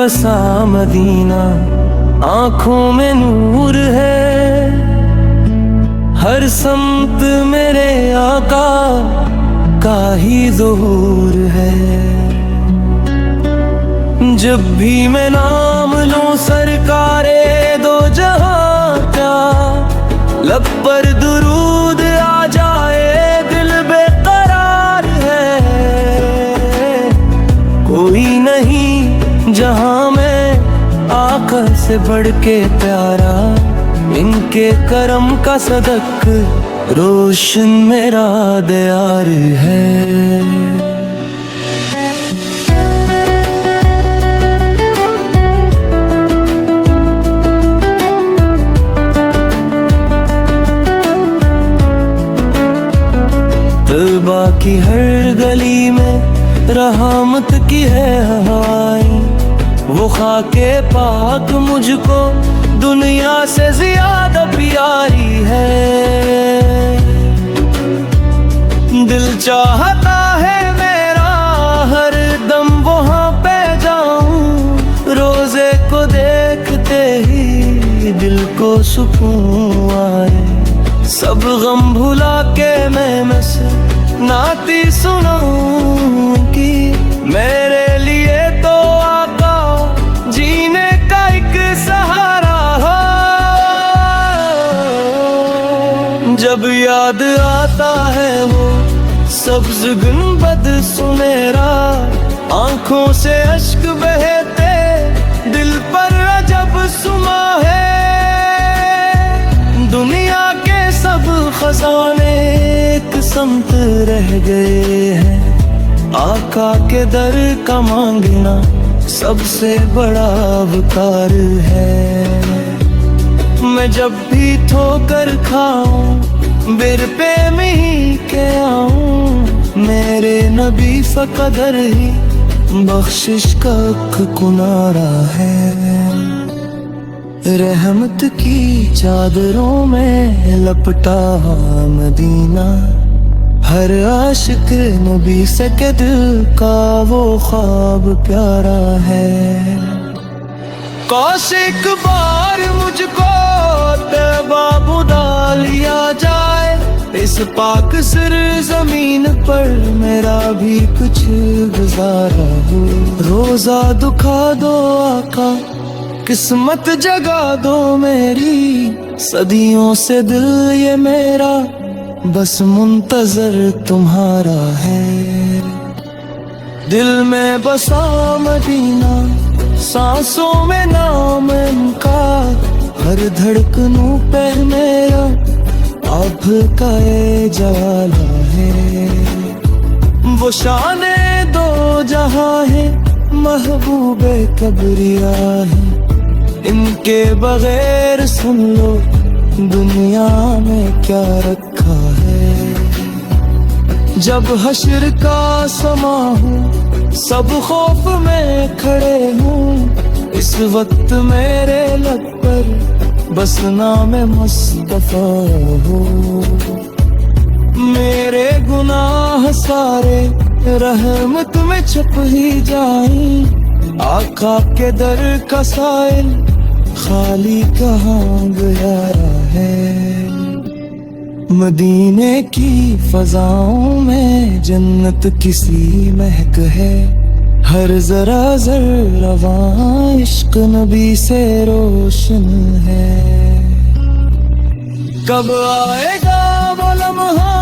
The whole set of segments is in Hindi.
बसा मदीना, आंखों में नूर है, हर समत मेरे आका का ही ज़ुहूर है। जब भी मैं नाम लूं सरकारे दो जहां का, लब पर दुरूद आ जाए दिल बेकरार है। कोई नहीं जहां में आका से बढ़ के प्यारा, इनके करम का सदक रोशन मेरा दयार है। तलबा की हर गली में रहमत की है हवाएं, वो खाके पाक मुझको दुनिया से ज्यादा प्यारी है। दिल चाहता है मेरा हर दम वहाँ पे जाऊं, रोजे को देखते ही दिल को सुकून आए। सब गम भुला के मैं बस नाती सुनाऊं कि मेरे लिए तो आका जीने का एक सहारा हो। जब याद आता है वो सब्ज गुंबद सुनहरा, आंखों से अश्क बहते दिल पर अजब सुमा है। दुनिया के सब खजाने एक समत रह गए हैं, आका के दर का मांगना सबसे बड़ा वकार है। मैं जब भी ठोकर खाऊं बिर पे मी के आऊं, मेरे नबी फ़क़दर ही बख्शिश का किनारा है। रहमत की चादरों में लपटा मदीना, हर आशिक नबी से के दिल का वो ख्वाब प्यारा है। काश एक बार मुझको तैबा बुला लिया जाए, इस पाक सिर जमीन पर मेरा भी कुछ गुजारा हो। रोजा दुखा दो आका, किस्मत जगा दो मेरी, सदियों से दिल ये मेरा बस मुंतजर तुम्हारा है। दिल में बसा मदीना, सांसों में नाम इनका, हर धड़कनों पे मेरा आपका ये जवाला है। वो शाने दो जहां है, महबूबे कबरिया है, इनके बगैर सुन लो दुनिया में क्या रखा है। जब हश्र का समा हो सब खौफ में खड़े हूँ, इस वक्त मेरे लब पर बस नाम मुस्तफा हो। मेरे गुनाह सारे रहमत में छुप ही जाएं, आका के दर का साइल खाली कहाँ गया है। मदीने की फजाओं में जन्नत किसी महक है, हर जरा रवां इश्क नबी से रोशन है। कब आएगा वो लम्हा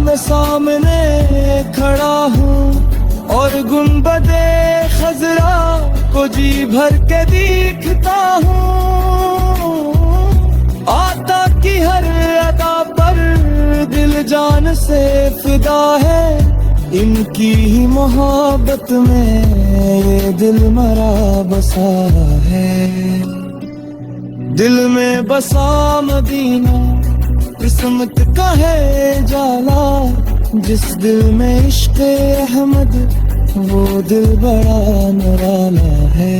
मैं सामने खड़ा हूँ, और गुंबदे खजरा को जी भर के देखता हूँ। आता की हर अदा पर दिल जान से फिदा है, इनकी ही मोहब्बत में ये दिल मरा बसा है। दिल में बसा मदीना किस्मत का है जाला, जिस दिल में इश्क़ अहमद वो दिल बड़ा निराला है।